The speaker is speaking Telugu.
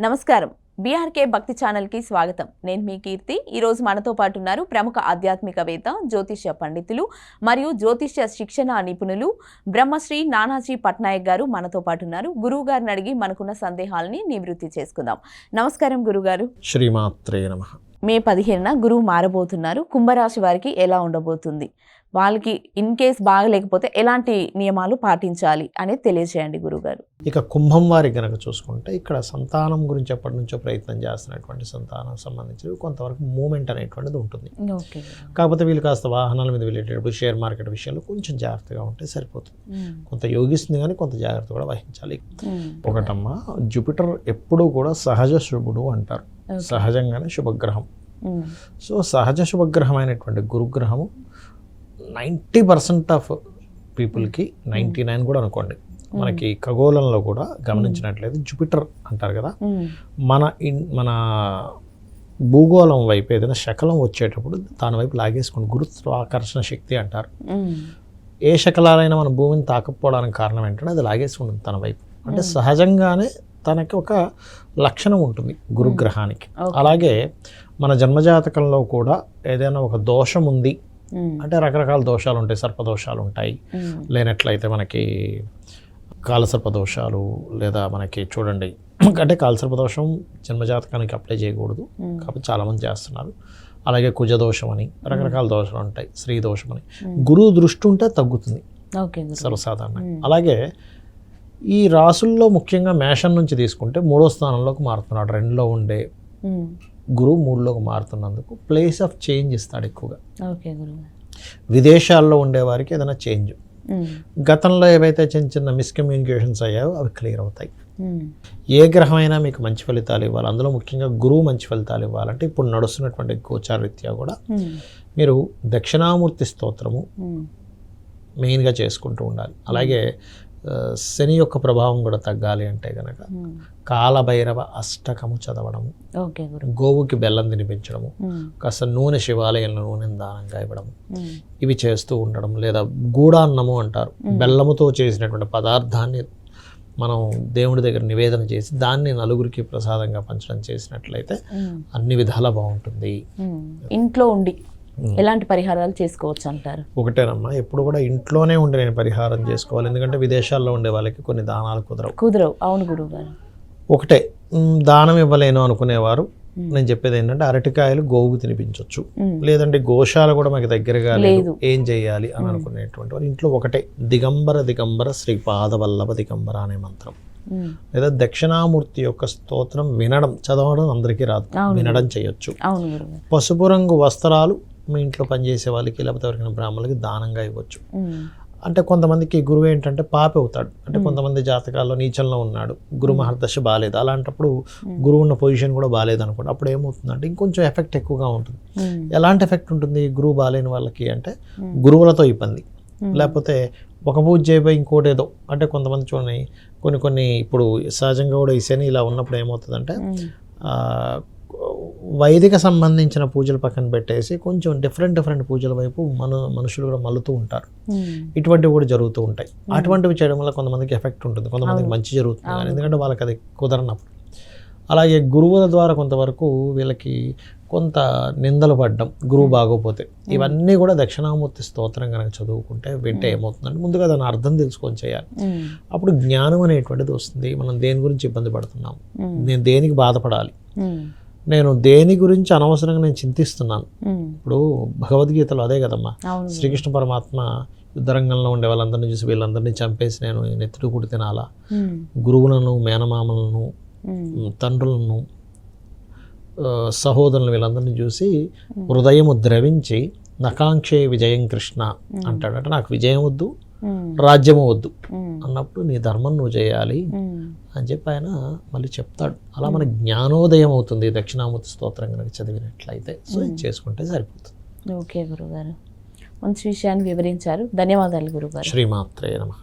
నమస్కారం. బీఆర్కే భక్తి ఛానల్కి స్వాగతం. నేను మీ కీర్తి. ఈరోజు మనతో పాటు ఉన్నారు ప్రముఖ ఆధ్యాత్మికవేత్త, జ్యోతిష్య పండితులు మరియు జ్యోతిష్య శిక్షణ నిపుణులు బ్రహ్మశ్రీ నానాజీ పట్నాయక్ గారు మనతో పాటు ఉన్నారు. గురువు గారిని అడిగి మనకున్న సందేహాలని నివృత్తి చేసుకుందాం. నమస్కారం గురుగారు. శ్రీమాత్రే నమః. మే 15న గురువు మారబోతున్నారు. కుంభరాశి వారికి ఎలా ఉండబోతుంది, వాళ్ళకి ఇన్ కేస్ బాగలేకపోతే ఎలాంటి నియమాలు పాటించాలి అనేది తెలియజేయండి గురుగారు. ఇక కుంభం వారికి కనుక చూసుకుంటే ఇక్కడ సంతానం గురించి ఎప్పటి నుంచో ప్రయత్నం చేస్తున్నటువంటి సంతానం సంబంధించి కొంతవరకు మూమెంట్ అనేటువంటిది ఉంటుంది. కాకపోతే వీళ్ళు కాస్త వాహనాల మీద వెళ్ళేటప్పుడు షేర్ మార్కెట్ విషయంలో కొంచెం జాగ్రత్తగా ఉంటే సరిపోతుంది. కొంత యోగిస్తుంది కానీ కొంత జాగ్రత్త కూడా వహించాలి. ఒకటమ్మా, జూపిటర్ ఎప్పుడూ కూడా సహజ శుభుడు అంటారు, సహజంగానే శుభగ్రహం. సో సహజ శుభగ్రహమైనటువంటి గురుగ్రహము 90% ఆఫ్ పీపుల్కి 99 కూడా అనుకోండి, మనకి ఖగోళంలో కూడా గమనించినట్లయితే జూపిటర్ అంటారు కదా, మన భూగోళం వైపు ఏదైనా శకలం వచ్చేటప్పుడు దాని వైపు లాగేసుకుని గురుత్వాకర్షణ శక్తి అంటారు. ఏ శకలాలైనా మన భూమిని తాకపోవడానికి కారణం ఏంటంటే అది లాగేసుకుంటుంది తన వైపు. అంటే సహజంగానే తనకి ఒక లక్షణం ఉంటుంది గురుగ్రహానికి. అలాగే మన జన్మజాతకంలో కూడా ఏదైనా ఒక దోషం ఉంది అంటే రకరకాల దోషాలు ఉంటాయి. సర్పదోషాలు ఉంటాయి, లేనట్లయితే మనకి కాలసర్పదోషాలు, లేదా మనకి చూడండి అంటే కాలసర్పదోషం జన్మజాతకానికి అప్లై చేయకూడదు, కాబట్టి చాలామంది చేస్తున్నారు. అలాగే కుజదోషం అని రకరకాల దోషాలు ఉంటాయి, స్త్రీ దోషం అని. గురువు దృష్టి ఉంటే తగ్గుతుంది సర్వసాధారణంగా. అలాగే ఈ రాసుల్లో ముఖ్యంగా మేషం నుంచి తీసుకుంటే 3వ స్థానంలోకి మారుతున్నాడు. 2లో ఉండే గురువు 3లోకి మారుతున్నందుకు ప్లేస్ ఆఫ్ చేంజ్ ఇస్తాడు ఎక్కువగా. విదేశాల్లో ఉండేవారికి ఏదైనా చేంజ్, గతంలో ఏవైతే చిన్న చిన్న మిస్కమ్యూనికేషన్స్ అయ్యాయో అవి క్లియర్ అవుతాయి. ఏ గ్రహమైనా మీకు మంచి ఫలితాలు ఇవ్వాలి, అందులో ముఖ్యంగా గురువు మంచి ఫలితాలు ఇవ్వాలంటే ఇప్పుడు నడుస్తున్నటువంటి గోచారరీత్యా కూడా మీరు దక్షిణామూర్తి స్తోత్రము మెయిన్గా చేసుకుంటూ ఉండాలి. అలాగే శని యొక్క ప్రభావం కూడా తగ్గాలి అంటే కనుక కాలభైరవ అష్టకము చదవడము, గోవుకి బెల్లం తినిపించడము, కాస్త నూనె శివాలయంలో నూనెను దానంగా ఇవ్వడము, ఇవి చేస్తూ ఉండడం. లేదా గూడాన్నము అంటారు, బెల్లముతో చేసినటువంటి పదార్థాన్ని మనం దేవుడి దగ్గర నివేదన చేసి దాన్ని నలుగురికి ప్రసాదంగా పంచడం చేసినట్లయితే అన్ని విధాలా బాగుంటుంది. ఇంట్లో ఉండి ఎలాంటి పరిహారాలు చేసుకోవచ్చు అంటారు? ఒకటేనమ్మా, ఎప్పుడు కూడా ఇంట్లోనే ఉండి నేను పరిహారం చేసుకోవాలి, ఎందుకంటే విదేశాల్లో ఉండే వాళ్ళకి కొన్ని దానాలు కుదరవు. అవును గురువు గారు. ఒకటే దానం ఇవ్వలేను అనుకునేవారు నేను చెప్పేది ఏంటంటే అరటికాయలు గోవుకు తినిపించవచ్చు, లేదంటే గోశాల కూడా మాకు దగ్గరగా లేదు, ఏం చేయాలి అని అనుకునేటువంటి వాళ్ళు ఇంట్లో ఒకటే దిగంబర దిగంబర శ్రీపాదవల్లభ దిగంబర అనే మంత్రం, లేదా దక్షిణామూర్తి యొక్క స్తోత్రం వినడం, చదవడం అందరికీ రాదు, వినడం చేయొచ్చు. పసుపు రంగు వస్త్రాలు మీ ఇంట్లో పనిచేసే వాళ్ళకి లేకపోతే ఎవరికైనా బ్రాహ్మణులకి దానంగా ఇవ్వచ్చు. అంటే కొంతమందికి గురువు ఏంటంటే పాపి అవుతాడు, అంటే కొంతమంది జాతకాల్లో నీచంలో ఉన్నాడు, గురు మహర్దశ బాగాలేదు, అలాంటప్పుడు గురువు ఉన్న పొజిషన్ కూడా బాగాలేదు అనుకోండి, అప్పుడు ఏమవుతుందంటే ఇంకొంచెం ఎఫెక్ట్ ఎక్కువగా ఉంటుంది. ఎలాంటి ఎఫెక్ట్ ఉంటుంది గురువు బాగాలేని వాళ్ళకి అంటే గురువులతో ఇబ్బంది, లేకపోతే ఒక పూజ చేయబోయి ఇంకోటి ఏదో, అంటే కొంతమంది చూడండి కొన్ని ఇప్పుడు సహజంగా కూడా ఈ శని ఇలా ఉన్నప్పుడు ఏమవుతుందంటే వైదిక సంబంధించిన పూజలు పక్కన పెట్టేసి కొంచెం డిఫరెంట్ పూజల వైపు మనుషులు కూడా మల్లుతూ ఉంటారు. ఇటువంటివి కూడా జరుగుతూ ఉంటాయి. అటువంటివి చేయడం వల్ల కొంతమందికి ఎఫెక్ట్ ఉంటుంది, కొంతమందికి మంచి జరుగుతుంది, ఎందుకంటే వాళ్ళకి అది కుదరనప్పుడు. అలాగే గురువుల ద్వారా కొంతవరకు వీళ్ళకి కొంత నిందలు పడ్డం, గురువు బాగోపోతే, ఇవన్నీ కూడా దక్షిణామూర్తి స్తోత్రం కనుక చదువుకుంటే వింటే ఏమవుతుందంటే ముందుగా దాని అర్థం తెలుసుకొని చేయాలి. అప్పుడు జ్ఞానం అనేటువంటిది వస్తుంది. మనం దేని గురించి ఇబ్బంది పడుతున్నాం, నేను దేనికి బాధపడాలి, నేను దేని గురించి అనవసరంగా నేను చింతిస్తున్నాను. ఇప్పుడు భగవద్గీతలో అదే కదమ్మా, శ్రీకృష్ణ పరమాత్మ యుద్ధరంగంలో ఉండే వాళ్ళందరినీ చూసి వీళ్ళందరినీ చంపేసి నేను నెత్తుడు కుడి తినాలా, గురువులను, మేనమామలను, తండ్రులను, సహోదరులను వీళ్ళందరినీ చూసి హృదయము ద్రవించి నకాంక్షే విజయం కృష్ణ అంటాడు. అంటే నాకు విజయం వద్దు, రాజ్యము వద్దు అన్నప్పుడు నీ ధర్మం నువ్వు చేయాలి అని చెప్పి ఆయన మళ్ళీ చెప్తాడు. అలా మన జ్ఞానోదయం అవుతుంది దక్షిణామూర్తి స్తోత్రం కనుక చదివినట్లయితే. సో ఇది చేసుకుంటే సరిపోతుంది. ఓకే గురుగారు, మంచి విషయాన్ని వివరించారు. ధన్యవాదాలు గురుగారు. శ్రీమాత్రే నమః.